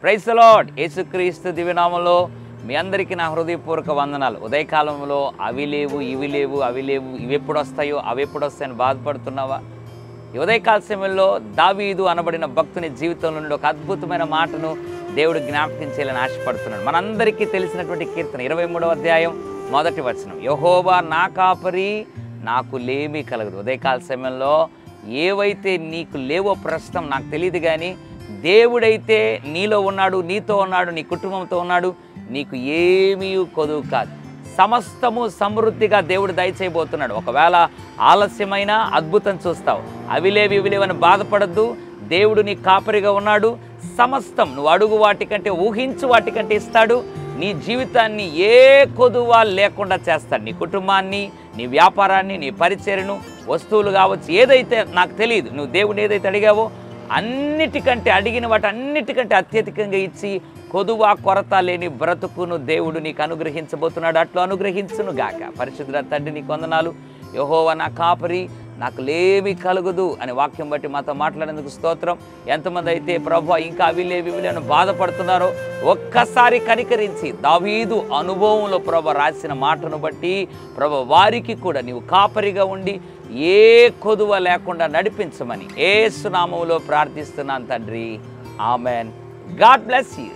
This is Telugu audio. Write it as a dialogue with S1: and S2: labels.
S1: Praise the lord. యేసుక్రీస్తు దివ్యనామంలో మీ అందరికీ నా హృదయపూర్వక వందనాలు. ఉదయకాలంలో అవి లేవు, ఇవి లేవు, అవి లేవు, ఇవి ఎప్పుడు వస్తాయో అవి ఎప్పుడు వస్తాయని బాధపడుతున్నావా? ఈ ఉదయకాల సమయంలో దావీదు అనబడిన భక్తుని జీవితంలో నుండి ఒక అద్భుతమైన మాటను దేవుడు జ్ఞాపకం చేయాలని ఆశపడుతున్నాడు. మనందరికీ తెలిసినటువంటి కీర్తన 23వ అధ్యాయం 1వ వచనం, యెహోవా నా కాపరి, నాకు లేమి కలగదు. ఉదయకాల సమయంలో ఏవైతే నీకు లేవో ప్రస్తుతం నాకు తెలియదు, కానీ దేవుడైతే నీలో ఉన్నాడు, నీతో ఉన్నాడు, నీ కుటుంబంతో ఉన్నాడు. నీకు ఏమీ కొదువు కాదు. సమస్తము సమృద్ధిగా దేవుడు దయచేయబోతున్నాడు. ఒకవేళ ఆలస్యమైన అద్భుతం చూస్తావు. అవి లేవు ఇవి లేవని బాధపడద్దు. దేవుడు నీ కాపరిగా ఉన్నాడు. సమస్తం నువ్వు అడుగు వాటికంటే, ఊహించు వాటికంటే ఇస్తాడు. నీ జీవితాన్ని ఏ కొదువ లేకుండా చేస్తాడు. నీ కుటుంబాన్ని, నీ వ్యాపారాన్ని, నీ పరిచర్యను, వస్తువులు కావచ్చు, ఏదైతే నాకు తెలియదు, నువ్వు దేవుని ఏదైతే అడిగావో అన్నిటికంటే, అడిగిన వాటి అన్నిటికంటే అత్యధికంగా ఇచ్చి కొదువ కొరత లేని బ్రతుకును దేవుడు నీకు అనుగ్రహించబోతున్నాడు. అట్లు అనుగ్రహించును గాక. పరిశుద్ధ తండ్రి నీకు వందనాలు. యెహోవా నా కాపరి, నాకు లేమి కలుగదు అనే వాక్యం బట్టి మాతో మాట్లాడేందుకు స్తోత్రం. ఎంతమంది అయితే ప్రభు ఇంకా అవి లేవి ఇవి లేని బాధపడుతున్నారో ఒక్కసారి కనికరించి దావీదు అనుభవంలో ప్రభు రాసిన మాటను బట్టి ప్రభు వారికి కూడా నీవు కాపరిగా ఉండి ఏ కొదువ లేకుండా నడిపించమని యేసు నామములో ప్రార్థిస్తున్నాను తండ్రి. ఆమెన్. God bless you.